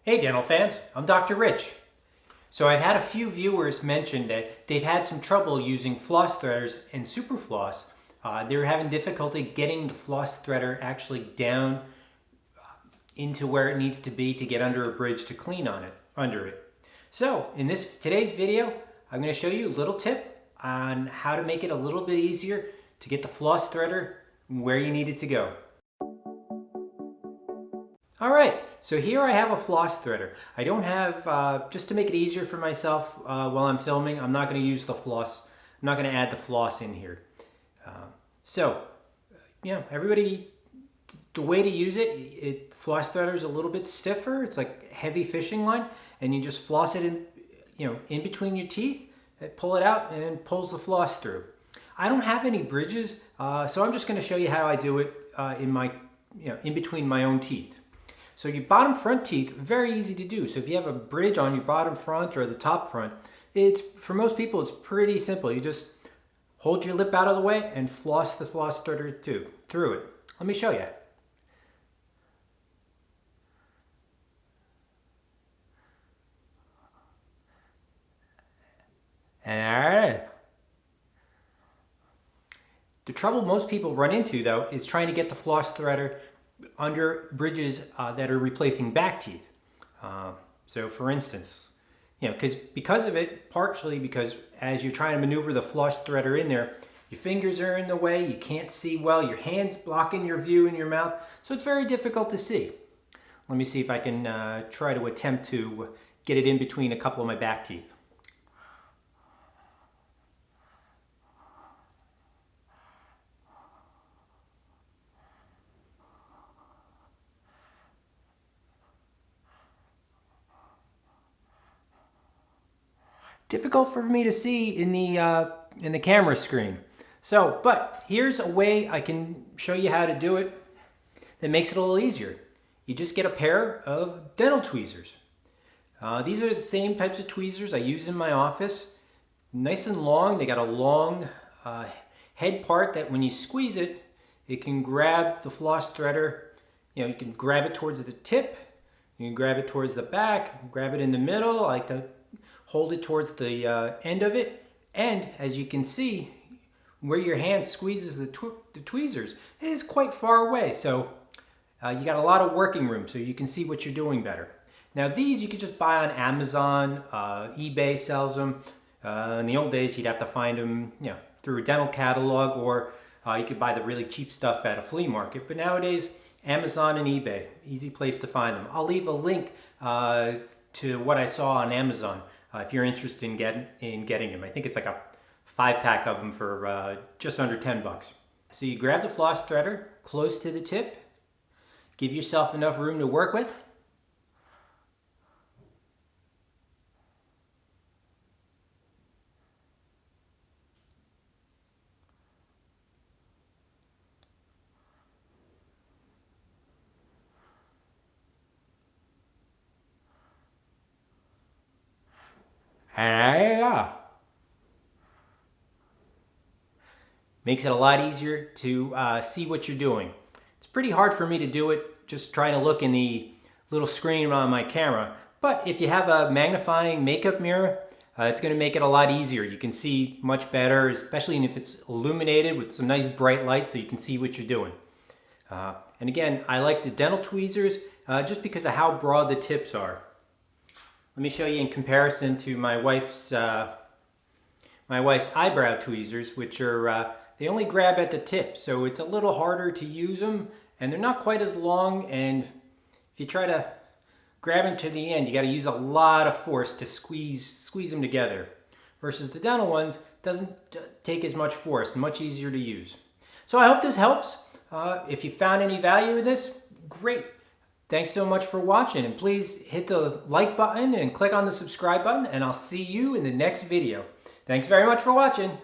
Hey dental fans, I'm Dr. Rich. So I've had a few viewers mention that they've had some trouble using floss threaders and superfloss. They're having difficulty getting the floss threader actually down into where it needs to be to get under a bridge to clean under it. So in today's video, I'm going to show you a little tip on how to make it a little bit easier to get the floss threader where you need it to go. Alright, so here I have a floss threader. I don't have, just to make it easier for myself while I'm filming, I'm not going to use the floss, I'm not going to add the floss in here. Everybody, the way to use it, the floss threader is a little bit stiffer, it's like heavy fishing line, and you just floss it in between your teeth, pull it out, and it pulls the floss through. I don't have any bridges, so I'm just going to show you how I do it in between my own teeth. So your bottom front teeth, very easy to do. So if you have a bridge on your bottom front or the top front, for most people, it's pretty simple. You just hold your lip out of the way and floss the floss threader through it. Let me show you. Alright. The trouble most people run into, though, is trying to get the floss threader under bridges that are replacing back teeth. So for instance, because of it, partially because as you're trying to maneuver the floss threader in there, your fingers are in the way, you can't see well, your hand's blocking your view in your mouth, so it's very difficult to see. Let me see if I can try to attempt to get it in between a couple of my back teeth. Difficult for me to see in the camera screen. But here's a way I can show you how to do it that makes it a little easier. You just get a pair of dental tweezers. These are the same types of tweezers I use in my office. Nice and long. They got a long head part that when you squeeze it, it can grab the floss threader. You can grab it towards the tip. You can grab it towards the back. Grab it in the middle. I like to hold it towards the end of it, and as you can see, where your hand squeezes the tweezers, it is quite far away, so you got a lot of working room so you can see what you're doing better. Now these you could just buy on Amazon, eBay sells them. In the old days you'd have to find them through a dental catalog, or you could buy the really cheap stuff at a flea market, but nowadays Amazon and eBay, easy place to find them. I'll leave a link to what I saw on Amazon if you're interested in getting them. I think it's like a 5-pack of them for just under 10 bucks. So you grab the floss threader close to the tip, give yourself enough room to work with. Makes it a lot easier to see what you're doing. It's pretty hard for me to do it just trying to look in the little screen on my camera, but if you have a magnifying makeup mirror, it's going to make it a lot easier. You can see much better, especially if it's illuminated with some nice bright light so you can see what you're doing. And again, I like the dental tweezers just because of how broad the tips are. Let me show you in comparison to my wife's eyebrow tweezers, which are they only grab at the tip, so it's a little harder to use them, and they're not quite as long, and if you try to grab them to the end, you got to use a lot of force to squeeze them together. Versus the dental ones, doesn't take as much force, much easier to use. So I hope this helps. If you found any value in this, great. Thanks so much for watching, and please hit the like button and click on the subscribe button, and I'll see you in the next video. Thanks very much for watching.